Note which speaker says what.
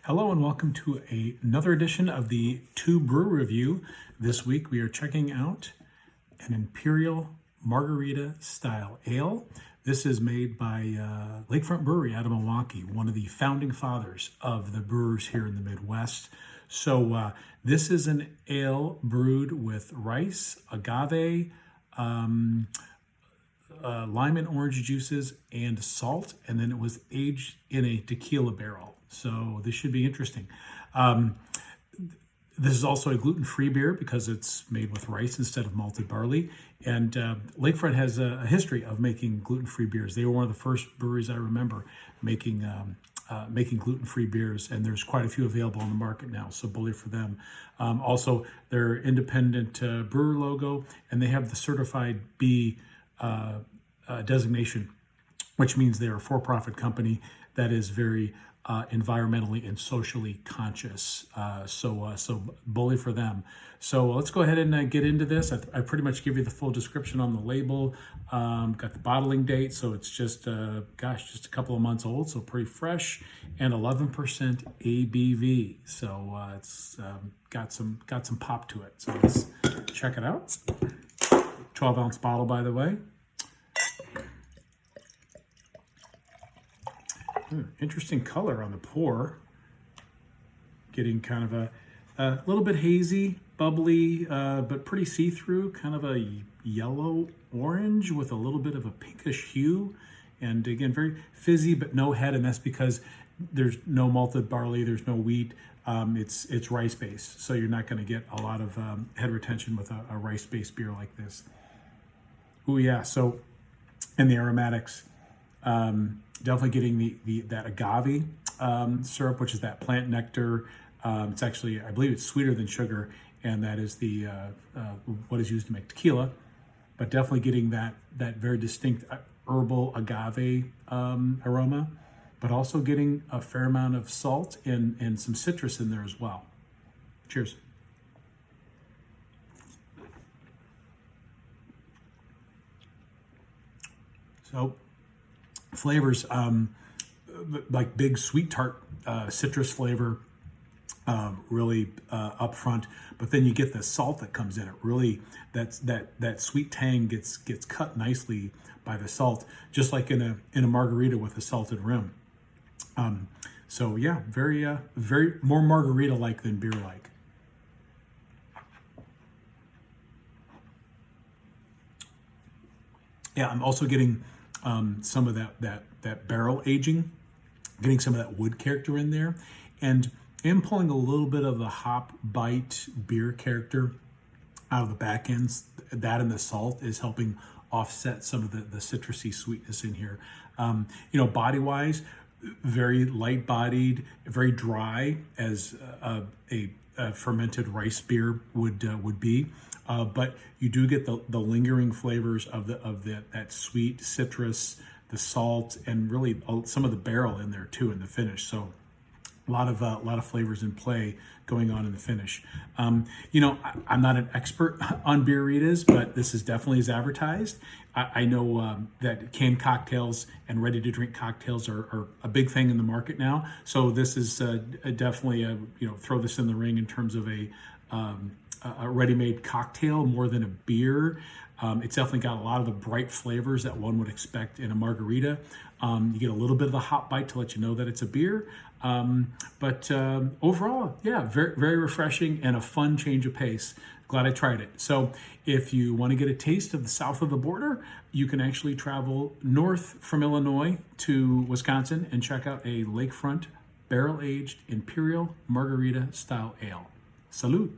Speaker 1: Hello and welcome to another edition of the TUE Brew Review. This week we are checking out an Imperial Margarita style ale. This is made by Lakefront Brewery out of Milwaukee, one of the founding fathers of the brewers here in the Midwest. So this is an ale brewed with rice, agave, lime and orange juices, and salt, and then it was aged in a tequila barrel. So this should be interesting. This is also a gluten-free beer because it's made with rice instead of malted barley. And Lakefront has a history of making gluten-free beers. They were one of the first breweries I remember making gluten-free beers, and there's quite a few available on the market now, so bully for them. Also, their independent brewer logo, and they have the certified B designation, which means they're a for-profit company that is very environmentally and socially conscious. So bully for them. So let's go ahead and get into this. I pretty much give you the full description on the label. Got the bottling date, so it's just just a couple of months old, so pretty fresh, and 11% ABV. So it's got some pop to it. So let's check it out. 12-ounce bottle, by the way. Interesting color on the pour. Getting kind of a little bit hazy, bubbly, but pretty see-through, kind of a yellow-orange with a little bit of a pinkish hue. And again, very fizzy, but no head, and that's because there's no malted barley, there's no wheat. It's rice-based, so you're not going to get a lot of head retention with a rice-based beer like this. Oh yeah, so, and the aromatics. Definitely getting that agave syrup, which is that plant nectar. It's actually, I believe it's sweeter than sugar, and that is the what is used to make tequila. But definitely getting that very distinct herbal agave aroma, but also getting a fair amount of salt and some citrus in there as well. Cheers. So, flavors, like big sweet tart citrus flavor, really up front, but then you get the salt that comes in it. Really, that sweet tang gets cut nicely by the salt, just like in a margarita with a salted rim. So yeah, very more margarita like than beer like. Yeah, I'm also getting some of that barrel aging, getting some of that wood character in there, and I'm pulling a little bit of the hop bite beer character out of the back ends. That and the salt is helping offset some of the citrusy sweetness in here. Body wise, very light bodied, very dry as a fermented rice beer would be. But you do get the lingering flavors of that sweet citrus, the salt, and really some of the barrel in there too in the finish. So a lot of flavors in play going on in the finish. I'm not an expert on Beer-ritas, but this is definitely as advertised. I know that canned cocktails and ready-to-drink cocktails are a big thing in the market now. So this is definitely throw this in the ring in terms of a ready-made cocktail more than a beer. It's definitely got a lot of the bright flavors that one would expect in a margarita. You get a little bit of the hop bite to let you know that it's a beer. But overall, yeah, very, very refreshing and a fun change of pace. Glad I tried it. So if you want to get a taste of the south of the border, you can actually travel north from Illinois to Wisconsin and check out a Lakefront barrel-aged Imperial Margarita style ale. Salud.